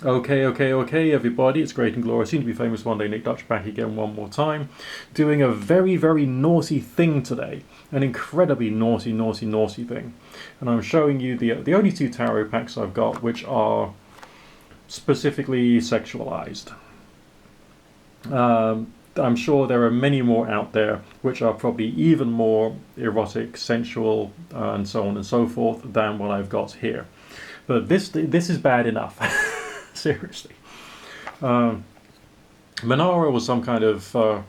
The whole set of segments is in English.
Okay, everybody, it's great and glorious. Soon to be famous one day. Nick Dutch back again one more time. Doing a very, very naughty thing today. An incredibly naughty thing. And I'm showing you the only two tarot packs I've got which are specifically sexualized. I'm sure there are many more out there which are probably even more erotic, sensual, and so on and so forth than what I've got here. But this is bad enough. Seriously. Manara was some kind of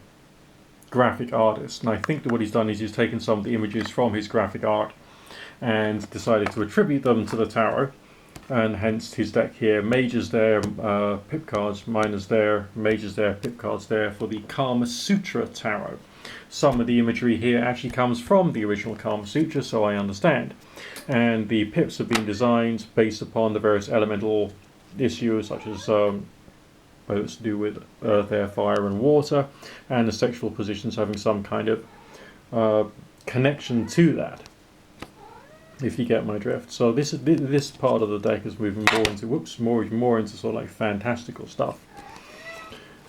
graphic artist, and I think that what he's done is he's taken some of the images from his graphic art and decided to attribute them to the tarot, and hence his deck here. Majors there, pip cards, minors there, majors there, pip cards there for the Kama Sutra tarot. Some of the imagery here actually comes from the original Kama Sutra, so I understand. And the pips have been designed based upon the various elemental issues, such as whether it's to do with earth, air, fire, and water, and the sexual positions having some kind of connection to that, if you get my drift. So this part of the deck is moving more into sort of like fantastical stuff,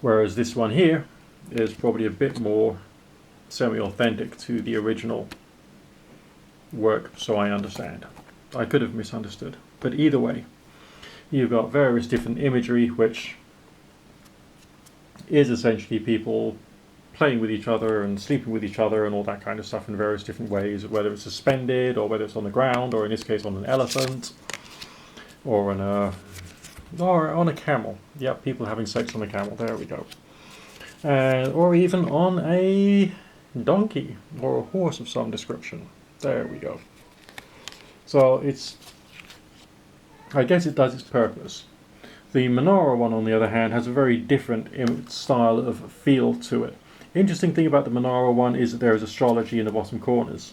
whereas this one here is probably a bit more semi-authentic to the original work, so I understand. I could have misunderstood, but either way, you've got various different imagery which is essentially people playing with each other and sleeping with each other and all that kind of stuff in various different ways, whether it's suspended or whether it's on the ground, or in this case on an elephant, or on a camel. Yeah, people having sex on a camel, there we go. Or even on a donkey or a horse of some description. There we go. So I guess it does its purpose. The Menorah one, on the other hand, has a very different style of feel to it. Interesting thing about the Menorah one is that there is astrology in the bottom corners.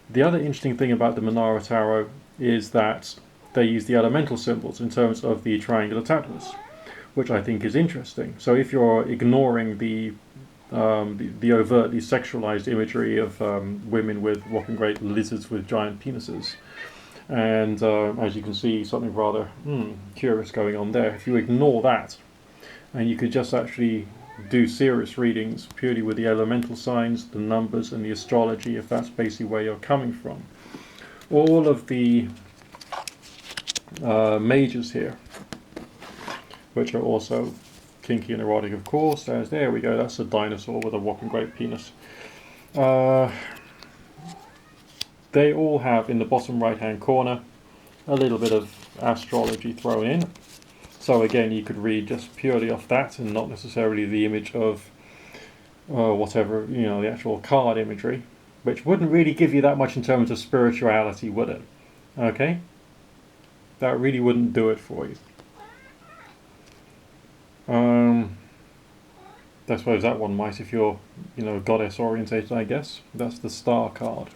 The other interesting thing about the Menorah tarot is that they use the elemental symbols in terms of the triangular tattoos, which I think is interesting. So if you're ignoring the overtly sexualized imagery of women with walking great lizards with giant penises, and as you can see, something rather curious going on there. If you ignore that, and you could just actually do serious readings purely with the elemental signs, the numbers, and the astrology, if that's basically where you're coming from. All of the majors here, which are also kinky and erotic, of course. There we go, that's a dinosaur with a whopping great penis. They all have in the bottom right hand corner a little bit of astrology thrown in. So again, you could read just purely off that and not necessarily the image of whatever, the actual card imagery, which wouldn't really give you that much in terms of spirituality, would it? Okay? That really wouldn't do it for you. I suppose that one might if you're, goddess orientated, I guess. That's the star card.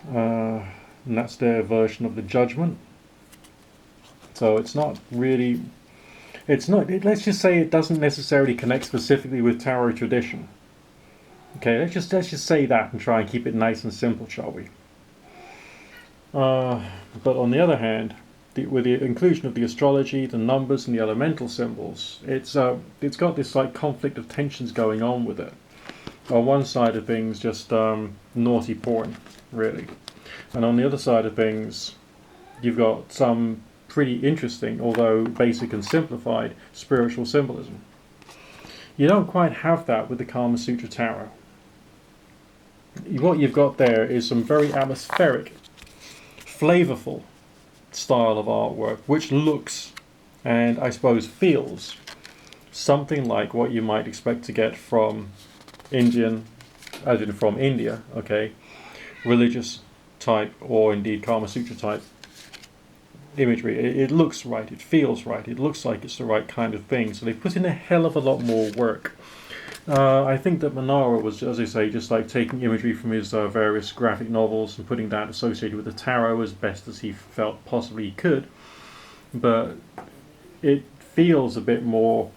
And that's their version of the judgment. So it's not really, let's just say it doesn't necessarily connect specifically with tarot tradition. Okay, let's just say that and try and keep it nice and simple, shall we? But on the other hand, with the inclusion of the astrology, the numbers, and the elemental symbols, it's got this like conflict of tensions going on with it. On one side of things, just naughty porn, really, and on the other side of things, you've got some pretty interesting, although basic and simplified, spiritual symbolism. You don't quite have that with the Kama Sutra tarot. What you've got there is some very atmospheric, flavorful style of artwork, which looks, and I suppose feels, something like what you might expect to get from India, okay, religious type, or indeed Kama Sutra type imagery. It looks right, it feels right, it looks like it's the right kind of thing, so they put in a hell of a lot more work. I think that Manara was, as I say, just like taking imagery from his various graphic novels and putting that associated with the tarot as best as he felt possibly he could, but it feels a bit more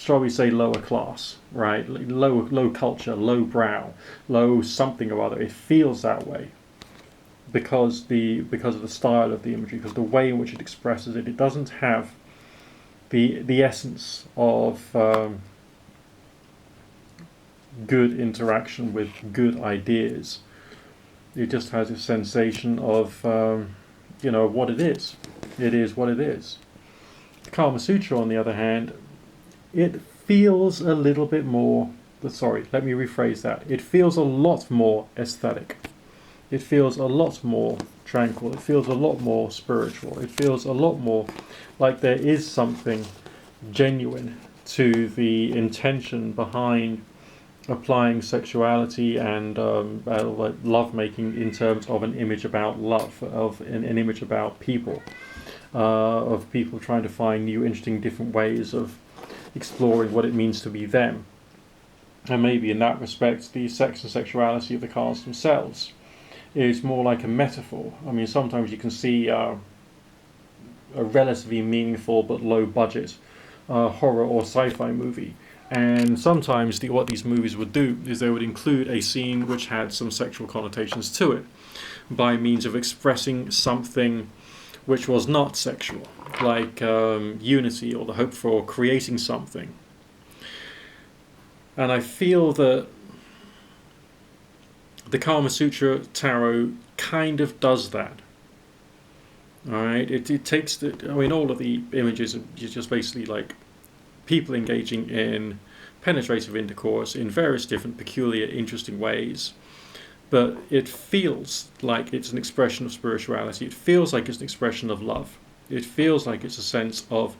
shall we say lower class, right? Low culture, low brow, low something or other. It feels that way. because of the style of the imagery, because the way in which it expresses it. It doesn't have the essence of good interaction with good ideas. It just has a sensation of what it is. It is what it is. The Kama Sutra, on the other hand, it feels a little bit more. Sorry, let me rephrase that. It feels a lot more aesthetic. It feels a lot more tranquil. It feels a lot more spiritual. It feels a lot more like there is something genuine to the intention behind applying sexuality and love making in terms of an image about love, of an image about people, of people trying to find new, interesting, different ways of exploring what it means to be them. And maybe in that respect, the sex and sexuality of the cards themselves is more like a metaphor. I mean, sometimes you can see a relatively meaningful but low budget horror or sci-fi movie, and sometimes what these movies would do is they would include a scene which had some sexual connotations to it by means of expressing something which was not sexual, like unity or the hope for creating something. And I feel that the Kama Sutra Tarot kind of does that. Alright, it takes all of the images are just basically like people engaging in penetrative intercourse in various different peculiar, interesting ways. But it feels like it's an expression of spirituality. It feels like it's an expression of love. It feels like it's a sense of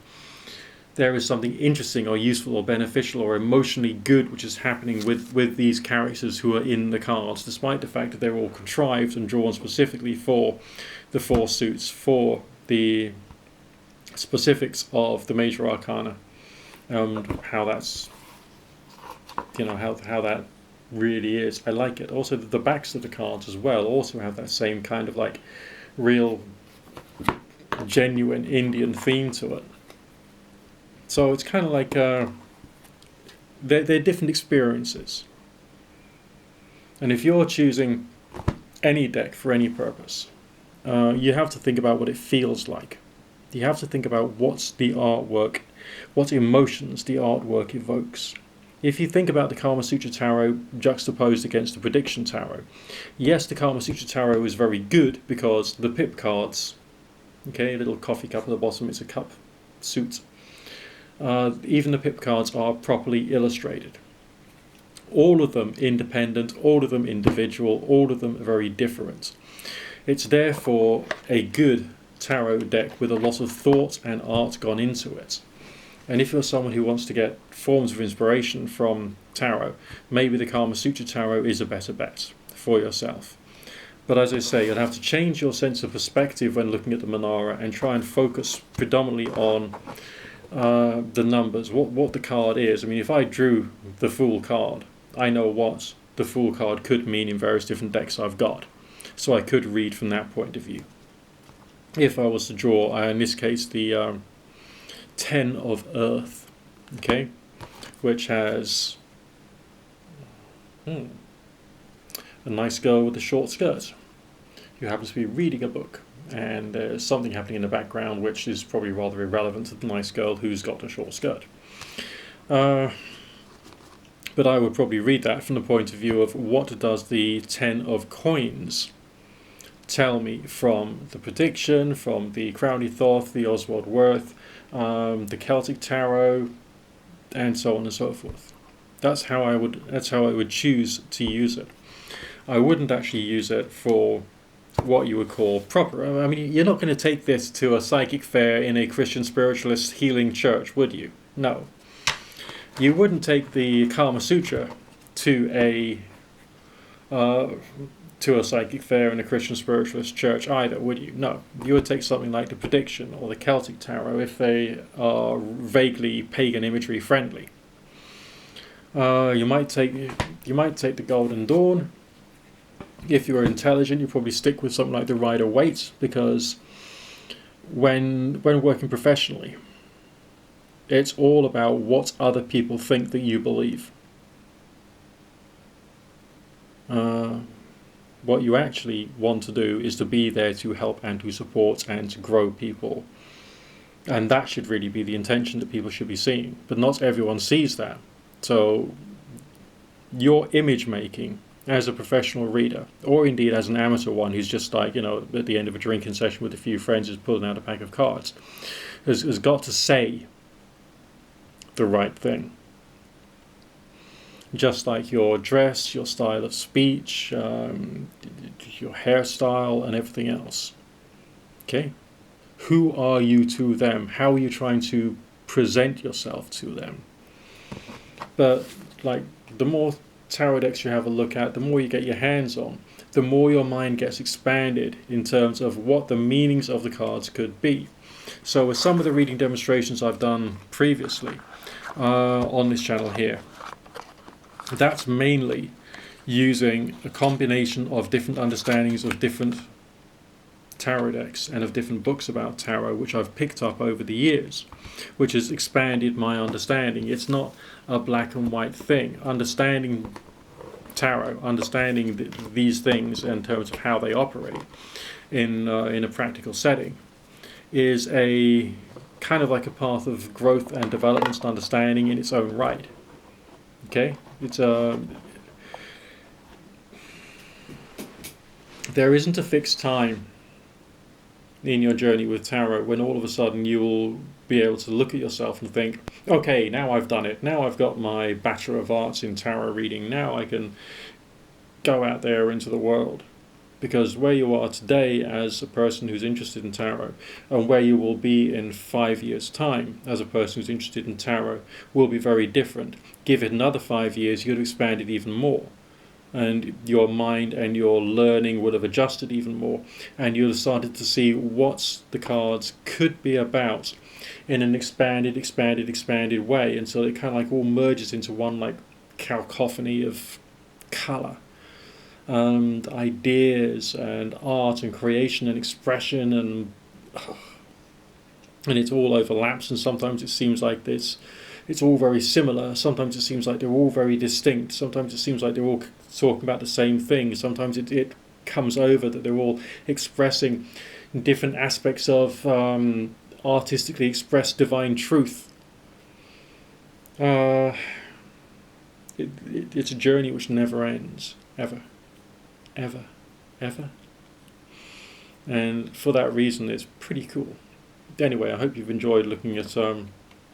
there is something interesting or useful or beneficial or emotionally good which is happening with these characters who are in the cards, despite the fact that they're all contrived and drawn specifically for the four suits, for the specifics of the major arcana, and how that's, how that really is. I like it. Also, the backs of the cards as well also have that same kind of like real, genuine Indian theme to it. So it's kind of like they're different experiences. And if you're choosing any deck for any purpose, you have to think about what it feels like. You have to think about what's the artwork, what emotions the artwork evokes. If you think about the Kama Sutra Tarot juxtaposed against the Prediction Tarot, yes, the Kama Sutra Tarot is very good because the pip cards, okay, a little coffee cup at the bottom, it's a cup suit. Even the pip cards are properly illustrated. All of them independent, all of them individual, all of them very different. It's therefore a good tarot deck with a lot of thought and art gone into it. And if you're someone who wants to get forms of inspiration from tarot, maybe the Kama Sutra Tarot is a better bet for yourself. But as I say, you'll have to change your sense of perspective when looking at the Manara and try and focus predominantly on the numbers, what the card is. I mean, if I drew the Fool card, I know what the Fool card could mean in various different decks I've got. So I could read from that point of view. If I was to draw, in this case, the 10 of Earth, okay, which has a nice girl with a short skirt who happens to be reading a book, and there's something happening in the background which is probably rather irrelevant to the nice girl who's got a short skirt. But I would probably read that from the point of view of what does the 10 of Coins tell me from the Prediction, from the Crowley Thoth, the Oswald Wirth, the Celtic Tarot, and so on and so forth. That's how I would choose to use it. I wouldn't actually use it for what you would call proper. I mean, you're not going to take this to a psychic fair in a Christian spiritualist healing church, would you? No. You wouldn't take the Kama Sutra to a psychic fair in a Christian spiritualist church either, would you? No. You would take something like the Prediction or the Celtic Tarot if they are vaguely pagan imagery friendly. You might take the Golden Dawn. If you're intelligent, you probably stick with something like the Rider Waite, because when working professionally, it's all about what other people think that you believe. What you actually want to do is to be there to help and to support and to grow people. And that should really be the intention that people should be seeing. But not everyone sees that. So your image making as a professional reader, or indeed as an amateur one who's just like, at the end of a drinking session with a few friends who's pulling out a pack of cards, has got to say the right thing. Just like your dress, your style of speech, your hairstyle and everything else. Okay? Who are you to them? How are you trying to present yourself to them? But like, the more tarot decks you have a look at, the more you get your hands on, the more your mind gets expanded in terms of what the meanings of the cards could be. So with some of the reading demonstrations I've done previously on this channel here, that's mainly using a combination of different understandings of different tarot decks and of different books about tarot, which I've picked up over the years, which has expanded my understanding. It's not a black and white thing. Understanding tarot, understanding these things in terms of how they operate in a practical setting, is a kind of like a path of growth and development and understanding in its own right. Okay, it's there isn't a fixed time in your journey with tarot when all of a sudden you will be able to look at yourself and think, okay, now I've done it. Now I've got my Bachelor of Arts in tarot reading. Now I can go out there into the world. Because where you are today as a person who's interested in tarot, and where you will be in 5 years' time as a person who's interested in tarot, will be very different. Give it another 5 years, you'd expand it even more. And your mind and your learning would have adjusted even more. And you'd have started to see what the cards could be about in an expanded way, until it kind of like all merges into one like cacophony of colour and ideas and art and creation and expression, and it all overlaps, and sometimes it seems like it's all very similar, sometimes it seems like they're all very distinct, sometimes it seems like they're all talking about the same thing, sometimes it comes over that they're all expressing different aspects of artistically expressed divine truth. It's a journey which never ends, ever. And for that reason, it's pretty cool. Anyway, I hope you've enjoyed looking at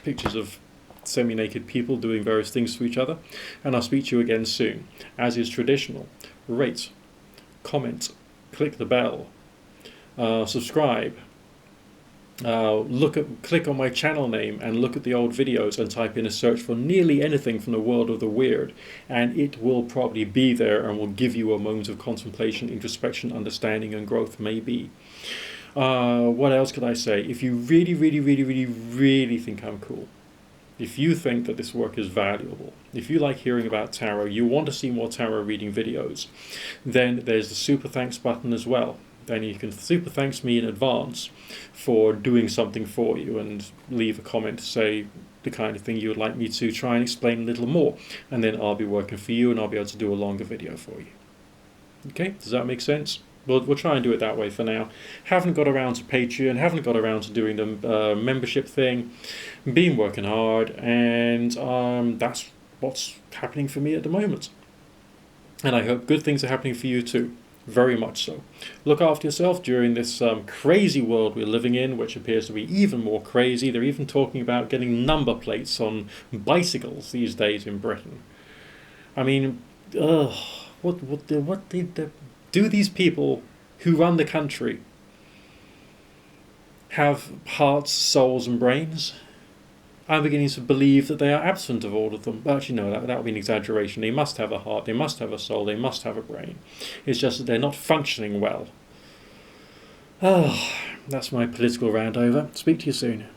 pictures of semi-naked people doing various things to each other, and I'll speak to you again soon. As is traditional, rate, comment, click the bell, subscribe, click on my channel name and look at the old videos and type in a search for nearly anything from the world of the weird, and it will probably be there and will give you a moment of contemplation, introspection, understanding and growth, maybe. What else could I say? If you really think I'm cool, if you think that this work is valuable, if you like hearing about tarot, you want to see more tarot reading videos, then there's the super thanks button as well. Then you can super thanks me in advance for doing something for you, and leave a comment to say the kind of thing you would like me to try and explain a little more, and then I'll be working for you and I'll be able to do a longer video for you. Okay, does that make sense? We'll try and do it that way for now. Haven't got around to Patreon, haven't got around to doing the membership thing. Been working hard, and that's what's happening for me at the moment. And I hope good things are happening for you too. Very much so. Look after yourself during this crazy world we're living in, which appears to be even more crazy. They're even talking about getting number plates on bicycles these days in Britain. I mean, do these people who run the country have hearts, souls and brains? I'm beginning to believe that they are absent of all of them. But actually, no, that would be an exaggeration. They must have a heart, they must have a soul, they must have a brain. It's just that they're not functioning well. That's my political rant over. Speak to you soon.